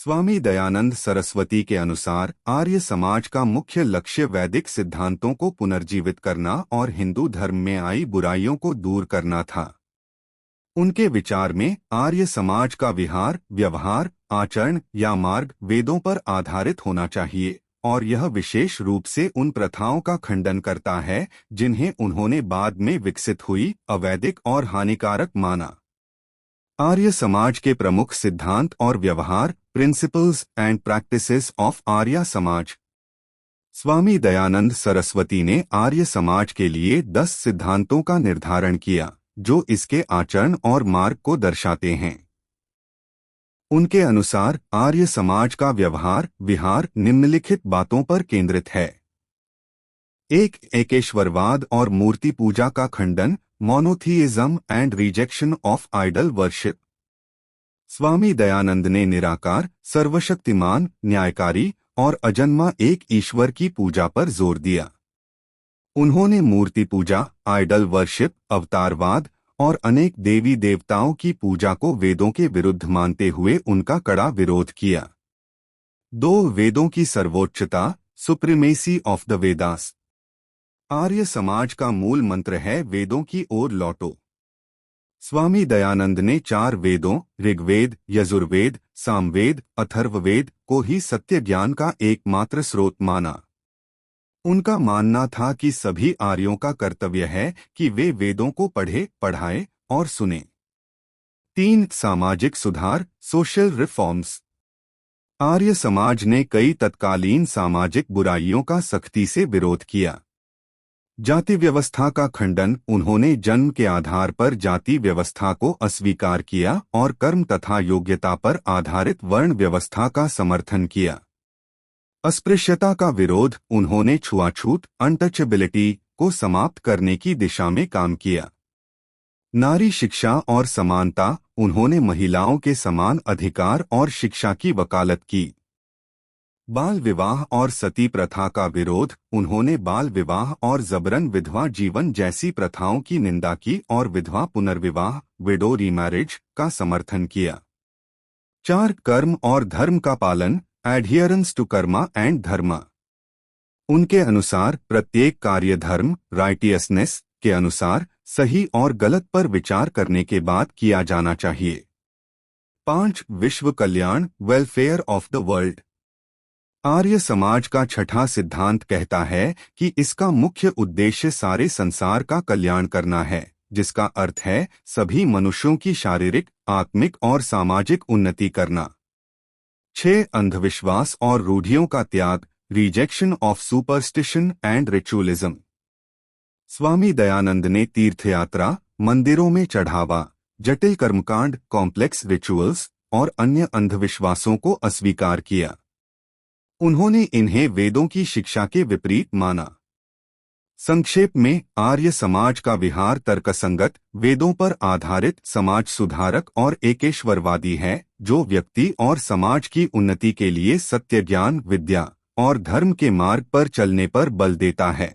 स्वामी दयानंद सरस्वती के अनुसार आर्य समाज का मुख्य लक्ष्य वैदिक सिद्धांतों को पुनर्जीवित करना और हिंदू धर्म में आई बुराइयों को दूर करना था। उनके विचार में आर्य समाज का विहार, व्यवहार, आचरण या मार्ग वेदों पर आधारित होना चाहिए और यह विशेष रूप से उन प्रथाओं का खंडन करता है जिन्हें उन्होंने बाद में विकसित हुई अवैदिक और हानिकारक माना। आर्य समाज के प्रमुख सिद्धांत और व्यवहार, principles and practices of Arya Samaj. Swami Dayanand Saraswati ने आर्य समाज के लिए 10 सिद्धांतों का निर्धारण किया जो इसके आचरण और मार्ग को दर्शाते हैं। उनके अनुसार आर्य समाज का व्यवहार विहार निम्नलिखित बातों पर केंद्रित है। एक, एकेश्वरवाद और मूर्ति पूजा का खंडन, monotheism and rejection of idol worship. Swami Dayanand ने निराकार, सर्वशक्तिमान, न्यायकारी और अजन्मा एक ईश्वर की पूजा पर जोर दिया। उन्होंने मूर्ति पूजा, आइडल वर्शिप, अवतारवाद और अनेक देवी देवताओं की पूजा को वेदों के विरुद्ध मानते हुए उनका कड़ा विरोध किया। 2, वेदों की सर्वोच्चता, supremacy of the Vedas. Arya Samaj का मूल मंत्र है वेदों की ओर लौटो। स्वामी दयानंद ने 4 वेदों ऋग्वेद, यजुर्वेद, सामवेद, अथर्ववेद को ही सत्य ज्ञान का एकमात्र स्रोत माना। उनका मानना था कि सभी आर्यों का कर्तव्य है कि वे वेदों को पढ़े, पढ़ाए और सुने। 3, सामाजिक सुधार, सोशल रिफॉर्म्स। आर्य समाज ने कई तत्कालीन सामाजिक बुराइयों का सख्ती से विरोध किया। जाति व्यवस्था का खंडन, उन्होंने जन्म के आधार पर जाति व्यवस्था को अस्वीकार किया और कर्म तथा योग्यता पर आधारित वर्ण व्यवस्था का समर्थन किया। अस्पृश्यता का विरोध, उन्होंने छुआछूत अनटचेबिलिटी को समाप्त करने की दिशा में काम किया। नारी शिक्षा और समानता, उन्होंने महिलाओं के समान अधिकार और शिक्षा की वकालत की। बाल विवाह और सती प्रथा का विरोध, उन्होंने बाल विवाह और जबरन विधवा जीवन जैसी प्रथाओं की निंदा की और विधवा पुनर्विवाह विडो रीमैरिज का समर्थन किया। 4, कर्म और धर्म का पालन, एडहियरेंस टू कर्मा एंड धर्मा। उनके अनुसार प्रत्येक कार्य धर्म, राइटियसनेस के अनुसार सही और गलत पर विचार करने के बाद किया जाना चाहिए। 5, विश्व कल्याण, welfare of the world. Arya Samaj का छठा सिद्धांत कहता है कि इसका मुख्य उद्देश्य सारे संसार का कल्याण करना है, जिसका अर्थ है सभी मनुष्यों की शारीरिक, आत्मिक और सामाजिक उन्नति करना। 6, अंधविश्वास और रूढ़ियों का त्याग, rejection of superstition and ritualism. Swami Dayanand ने तीर्थयात्रा, मंदिरों में चढ़ावा, जटिल कर्मकांड, कॉम्प्लेक्स रिचुअल्स और अन्य अंधविश्वासों को अस्वीकार किया। उन्होंने इन्हें वेदों की शिक्षा के विपरीत माना। संक्षेप में, आर्य समाज का विहार तर्कसंगत, वेदों पर आधारित, समाज सुधारक और एकेश्वरवादी है, जो व्यक्ति और समाज की उन्नति के लिए सत्य ज्ञान, विद्या और धर्म के मार्ग पर चलने पर बल देता है।